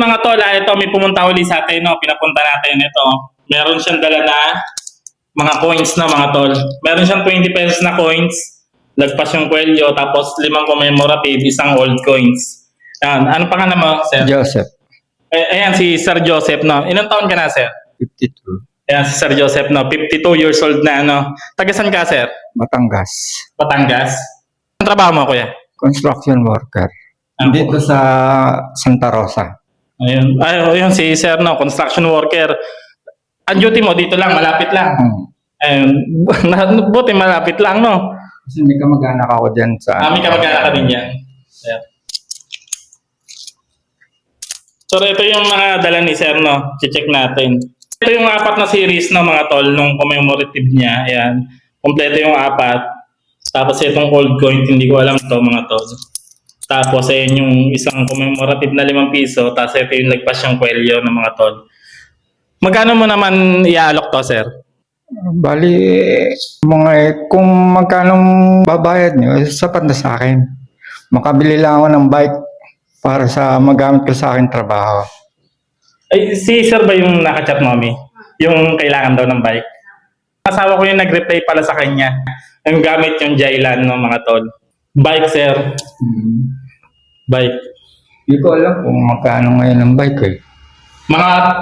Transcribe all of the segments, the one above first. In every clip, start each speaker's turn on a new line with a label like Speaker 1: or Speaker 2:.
Speaker 1: Mga tol, ito may pumunta uli sa atin, no? Pinapunta natin ito. Meron siyang dala na mga coins na mga tol. Meron siyang 20 pesos na coins, lagpas yung kwelyo, tapos 5 commemorative, isang old coins. Yan. Ano pangalan mo, sir?
Speaker 2: Joseph,
Speaker 1: Ayan, si Sir Joseph, no? Ilang taon ka na, sir?
Speaker 2: 52,
Speaker 1: Ayan, si Sir Joseph, no? 52 years old na, no? Taga saan ka, sir?
Speaker 2: Batangas.
Speaker 1: Batangas? Ang trabaho mo, kuya?
Speaker 2: Construction worker. Dito sa Santa Rosa.
Speaker 1: Ayun, ayun si Sir, no? Construction worker. Ang duty mo, dito lang, malapit lang. Ayun, buti malapit lang, no?
Speaker 2: Kasi may kamag-anak ako dyan sa...
Speaker 1: May kamag-anak ka din yan. Ayan. So, ito yung mga dala ni Sir, no? Check natin. Ito yung 4 na series ng mga tol nung commemorative niya. Ayan. Kompleto yung 4. Tapos itong old coin, hindi ko alam to mga tol. Tapos ayan yung isang commemorative na 5 piso. Tapos ito yung lagpas yung kwelyo ng mga tol. Magkano mo naman i-alok to, Sir?
Speaker 2: Bali, kung magkano babayad nyo, sapat na sa akin. Makabili lang ako ng bike para sa magamit ko sa akin trabaho.
Speaker 1: Ay, si Sir ba yung nakachat mommy? Yung kailangan daw ng bike? Asawa ko yung nag-reply pala sa kanya. Yung gamit yung Jailan ng mga tol. Bike, Sir. Bike.
Speaker 2: Hindi ko alam kung magkano ngayon ang bike eh.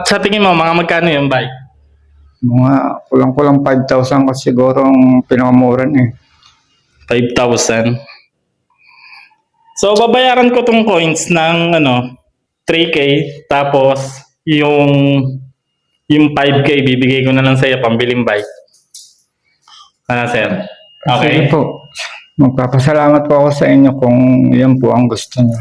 Speaker 1: Sa tingin mo, mga magkano yung bike?
Speaker 2: Mga kulang-kulang 5,000 kasi siguro ang pinakamuran eh.
Speaker 1: 5,000. So, babayaran ko tong coins ng 3K. Tapos, yung 5K, bibigay ko na lang sa'yo pambiling bike. Ano, Sir? Okay.
Speaker 2: Sige po. Magpapasalamat po ako sa inyo kung yan po ang gusto niyo.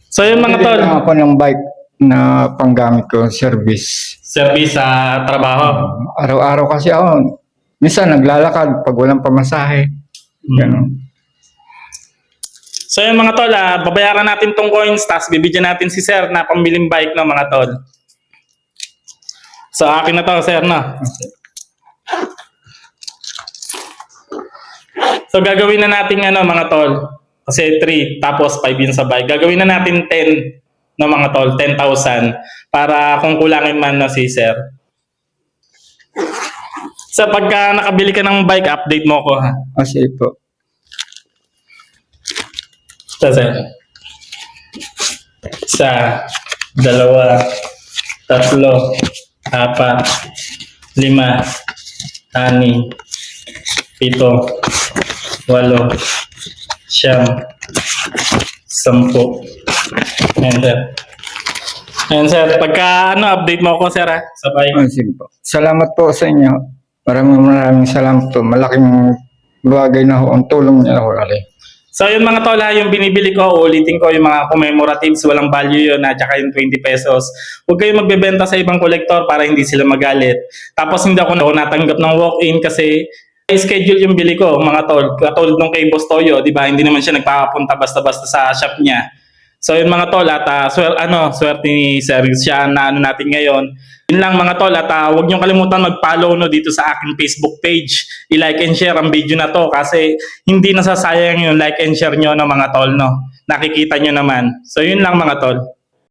Speaker 1: So, yung mga tol,
Speaker 2: Bibili lang ako ng bike na panggamit ko, service.
Speaker 1: service sa trabaho.
Speaker 2: Araw-araw kasi ako, minsan naglalakad pag walang pamasahe. Ganun.
Speaker 1: So yung mga tol, babayaran natin tong coins, tapos bibigyan natin si Sir na pambiling bike ng mga tol. So akin na to, Sir, na. So gagawin na natin mga tol. Kasi 3, tapos 5 yun sa bike. Gagawin na natin 10 ng mga tol, 10,000. Para kung kulangin man na si Sir. So pagka nakabili ka ng bike, update mo ko, ha?
Speaker 2: Sige po.
Speaker 1: Ito, Sir. 1, 2, 3, 4, 5, 6, 7, 8, 8, 9, 10. Ayan, Sir. Ayan, Sir. Pagka update mo ako, Sir, ha? Sa bike.
Speaker 2: Sige po. Salamat po sa inyo. Maraming salamat po. Malaking bagay na ho ang tulong niya ho.
Speaker 1: So yung mga tol, yung binibili ko, ulitin ko yung mga commemoratives, walang value yun, at saka yung 20 pesos. Huwag kayong magbebenta sa ibang kolektor para hindi sila magalit. Tapos hindi ako natanggap ng walk-in kasi schedule yung bili ko, mga tol. Katulad nung kay Boss Toyo, di ba? Hindi naman siya nagpapapunta basta-basta sa shop niya. So yun mga tol, at swerte ni Sir siya na natin ngayon. Yun lang mga tol, at huwag niyong kalimutan mag-follow dito sa aking Facebook page. I-like and share ang video na to kasi hindi nasasayang yung like and share nyo mga tol, no? Nakikita nyo naman. So yun lang mga tol.